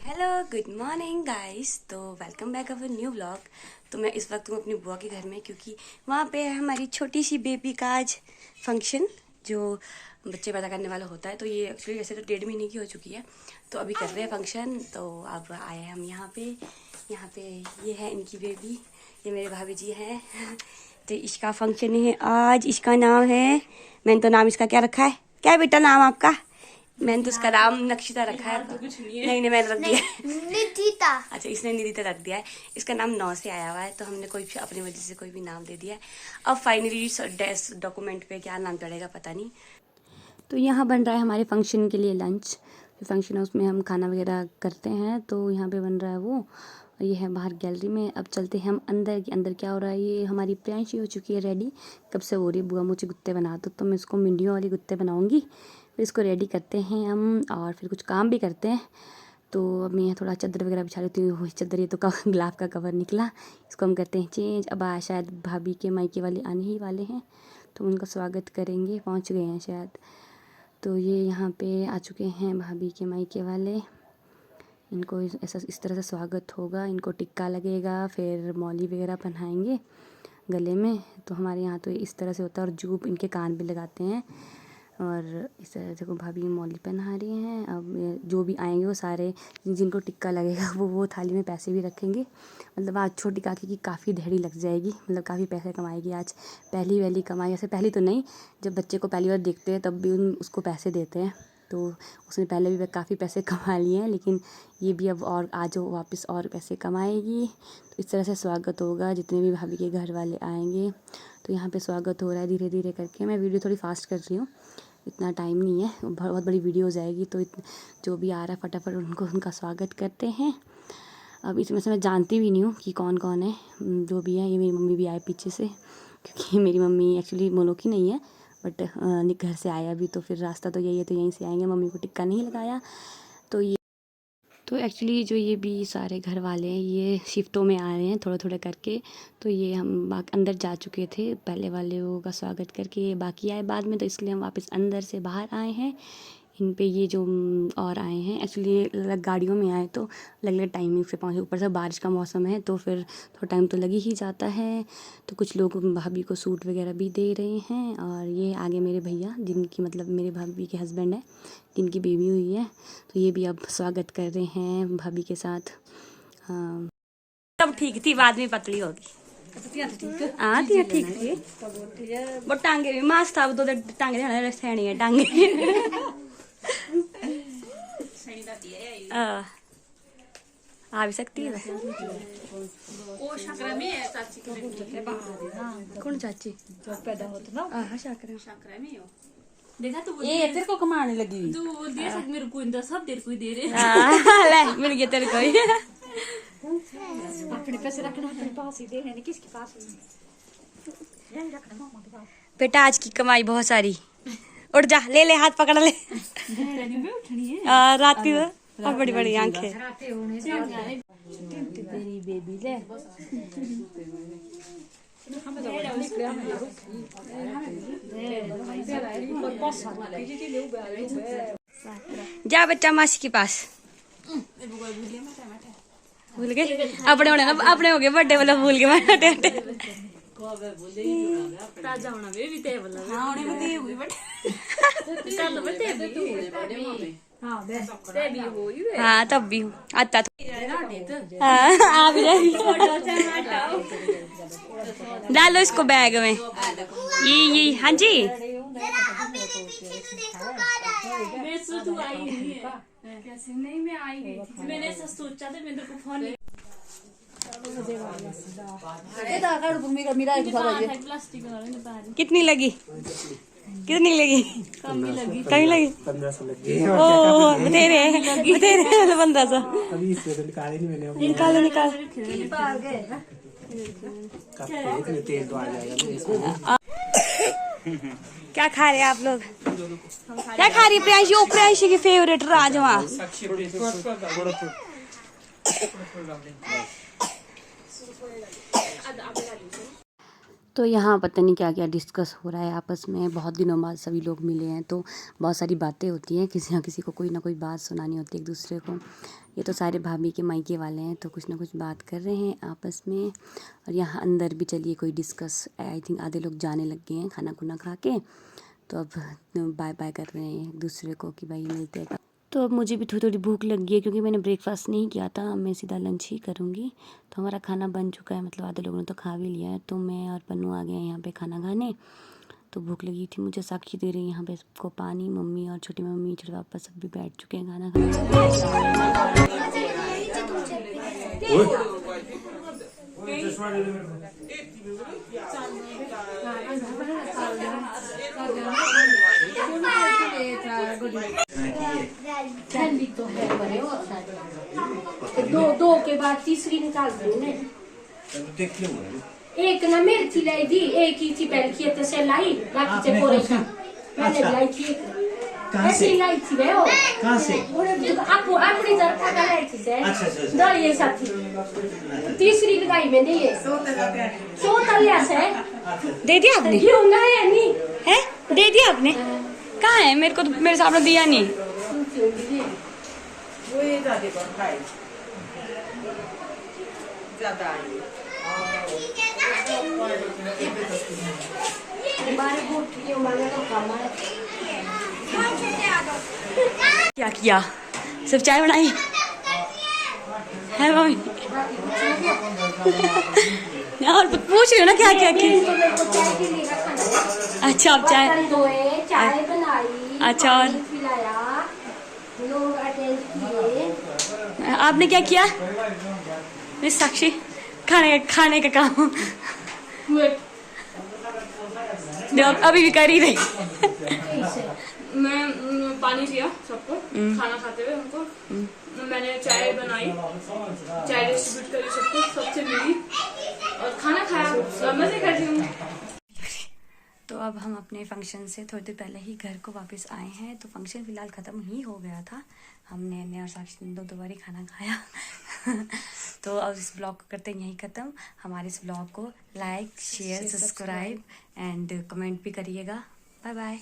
Hello good morning guys. तो welcome back our new vlog. तो मैं इस वक्त हूँ अपनी बुआ के घर में, क्योंकि वहाँ पे है हमारी छोटी सी बेबी का आज फंक्शन, जो बच्चे पैदा करने वाला होता है। तो ये एक्चुअली वैसे तो 1.5 महीने की हो चुकी है, तो अभी कर रहे हैं फंक्शन। तो अब आए हम यहाँ पे ये है इनकी बेबी, ये मेरे भाभी जी हैं। तो इसका फंक्शन है आज। इसका नाम है, मैंने तो नाम इसका क्या रखा है, क्या है बेटा नाम आपका? मैंने तो उसका नाम नक्षिता रखा है। तो कुछ नहीं है। नहीं मैंने रख दिया है निधिता। अच्छा, इसने निधिता रख दिया है। इसका नाम 9 से आया हुआ है, तो हमने कोई भी अपनी मर्जी से कोई भी नाम दे दिया है। अब फाइनली डॉक्यूमेंट पे क्या नाम चढ़ेगा पता नहीं। तो यहाँ बन रहा है हमारे फंक्शन के लिए लंच। जो फंक्शन है उसमें हम खाना वगैरह करते हैं, तो यहाँ पे बन रहा है वो। ये है बाहर गैलरी में। अब चलते हैं हम अंदर। के अंदर क्या हो रहा है, ये हमारी प्रियांशी हो चुकी है रेडी। कब से हो रही है, बुआ मुझे गुत्ते बना दो, तो मैं इसको मिंडियों वाली गुत्ते बनाऊँगी। फिर इसको रेडी करते हैं हम, और फिर कुछ काम भी करते हैं। तो अब मैं यहाँ थोड़ा चादर वगैरह बिछा लेती हूँ। वही चादर, ये तो गुलाब का कवर निकला, इसको हम करते हैं चेंज। अब शायद भाभी के मायके वाले आने ही वाले हैं, तो उनका स्वागत करेंगे, पहुँच गए हैं शायद। तो ये यहाँ पे आ चुके हैं भाभी के मायके वाले। इनको ऐसा इस तरह से स्वागत होगा, इनको टिक्का लगेगा, फिर मौली वगैरह पहनाएंगे गले में। तो हमारे यहाँ तो इस तरह से होता है, और जूब इनके कान पे लगाते हैं। और इस तरह से को भाभी मौली पहना रही हैं। अब जो भी आएंगे वो सारे, जिनको टिक्का लगेगा वो थाली में पैसे भी रखेंगे। मतलब आज छोटी काकी की काफ़ी देहड़ी लग जाएगी, मतलब काफ़ी पैसे कमाएगी आज। पहली कमाई, ऐसे पहली तो नहीं, जब बच्चे को पहली बार देखते हैं तब भी उसको पैसे देते हैं। तो उसने पहले भी काफ़ी पैसे कमा लिए हैं, लेकिन ये भी अब और आज वो वापस और पैसे कमाएगी। तो इस तरह से स्वागत होगा जितने भी भाभी के घर वाले आएंगे। तो यहाँ पे स्वागत हो रहा है धीरे धीरे करके। मैं वीडियो थोड़ी फास्ट कर रही हूँ, इतना टाइम नहीं है, बहुत बड़ी वीडियो हो जाएगी। तो जो भी आ रहा है फटाफट उनका स्वागत करते हैं। अब इसमें से मैं जानती भी नहीं हूँ कि कौन कौन है। जो भी है, ये मेरी मम्मी भी आए पीछे से, क्योंकि मेरी मम्मी एक्चुअली मोलोकी नहीं है, बट घर से आया भी, तो फिर रास्ता तो यही है, तो यहीं से आएंगे। मम्मी को टिक्का नहीं लगाया। तो एक्चुअली जो ये भी सारे घर वाले हैं, ये शिफ्टों में आ रहे हैं थोड़ा थोड़ा करके। तो ये हम अंदर जा चुके थे पहले वाले का स्वागत करके, बाकी आए बाद में, तो इसलिए हम वापस अंदर से बाहर आए हैं। इन पे ये जो और आए हैं, एक्चुअली अलग गाड़ियों में आए, तो अलग अलग टाइमिंग से पहुँचे। ऊपर से बारिश का मौसम है, तो फिर थोड़ा टाइम तो लग ही जाता है। तो कुछ लोग भाभी को सूट वगैरह भी दे रहे हैं। और ये आगे मेरे भैया, जिनकी मतलब मेरे भाभी के हस्बैंड है, जिनकी बेबी हुई है, तो ये भी अब स्वागत कर रहे हैं भाभी के साथ। हाँ, तब ठीक थी, बाद में पतली होगी। हाँ ठीक थी, वो टांगे भी मास था, वो दो टांगे सैनी है टांगे। आ भी सकती है। कौन चाची पैदा होता ना? शाकरा में देखा तो ये तेरे को कमाने लगी, तू दे सक मेरे को, इंदा सब तेरे को ही दे रहे। ले मिल गया तेरे को ही। अपने पैसे रखना तेरे पास ही, देने किसके पास है? बेटा आज की कमाई बहुत सारी, उठ जा, ले हाथ पकड़ ले। रात की और बड़ी बड़ी आंखें। तेरी बेबी ले जा बच्चा मासी के पास। भूल गए अपने होने ना, अपने हो गए बर्थडे वाला, भूल गए ताजा होना बेबी ते वाला। हां होने में ते हुई बट चल बटे भी। हां ते भी हुई है। हां तब भी आता तो हां आ भी रही। डालो इसको बैग में। ये हां जी मैं सोचू आई नहीं है कैसे? नहीं मैं आई गई थी, मैंने ऐसा सोचा था, मैंने को फोन कितनी लगी? कितनी लगी? कमी लगी 1500 लगी। ओ बतेरे 1500। अभी इससे तो निकाले नहीं मैंने। निकाल गए ना, तेल तो आ जाएगा। क्या खा रहे हैं आप लोग? क्या खा रही है प्रियांशी? ओ प्रियांशी की फेवरेट राजमा। तो यहाँ पता नहीं क्या क्या डिस्कस हो रहा है आपस में। बहुत दिनों बाद सभी लोग मिले हैं, तो बहुत सारी बातें होती हैं, किसी ना किसी को कोई ना कोई बात सुनानी होती है एक दूसरे को। ये तो सारे भाभी के मायके वाले हैं, तो कुछ ना कुछ बात कर रहे हैं आपस में। और यहाँ अंदर भी चलिए कोई डिस्कस, आई थिंक आधे लोग जाने लग गए हैं खाना खुना खा के, तो अब बाय बाय कर रहे हैं एक दूसरे को कि भाई मिलते हैं। तो अब मुझे भी थोड़ी थोड़ी भूख लग गई है क्योंकि मैंने ब्रेकफास्ट नहीं किया था, मैं सीधा लंच ही करूँगी। तो हमारा खाना बन चुका है, मतलब आधे लोगों ने तो खा भी लिया है। तो मैं और पन्नू आ गए हैं यहाँ पे खाना खाने। तो भूख लगी थी मुझे, साक्षी दे रही है यहाँ पे सबको पानी, मम्मी और छोटी मम्मी छोटे पापा सब भी बैठ चुके हैं खाना खाने। तो है बड़े और दो के बाद तीसरी निकाल दूंगे। एक ना मिर्ची लाई दी, एक ही थी पहले खेत से लाई, बाकी से पूरे मैंने लाई थी। ऐसे लाई थी वे और कहाँ से? आपको अपनी तरफ का लाई थी से। अच्छा। दो ये सब थी। तीसरी लगाई मैंने ये। सो तलिया से। दे दिया आपने? क्यों ना है नहीं? है दे दिया आपने? कहाँ है? मेरे को तो मेरे सामने दिया नहीं। वो ये दादी को खाई ज़्यादा आई। क्या किया? सिर्फ चाय बनाई है मम्मी? और पूछ रही हो ना क्या क्या किया? अच्छा आप चाय बनाई। अच्छा और लोग अटेंड किए। आपने क्या किया? मिस साक्षी खाने का काम जो अभी भी कर ही रही। मैं पानी दिया सबको खाना खाते हुए उनको, मैंने चाय बनाई, चाय डिस्ट्रीब्यूट करी सबको, सबसे मिली और खाना खाया, मजे करती हूँ। तो अब हम अपने फंक्शन से थोड़ी देर पहले ही घर को वापस आए हैं। तो फंक्शन फ़िलहाल ख़त्म ही हो गया था, हमने ने और साक्षी ने दो बारी खाना खाया। तो अब इस ब्लॉग को करते हैं यहीं ख़त्म। हमारे इस ब्लॉग को like share subscribe and comment भी करिएगा। Bye bye.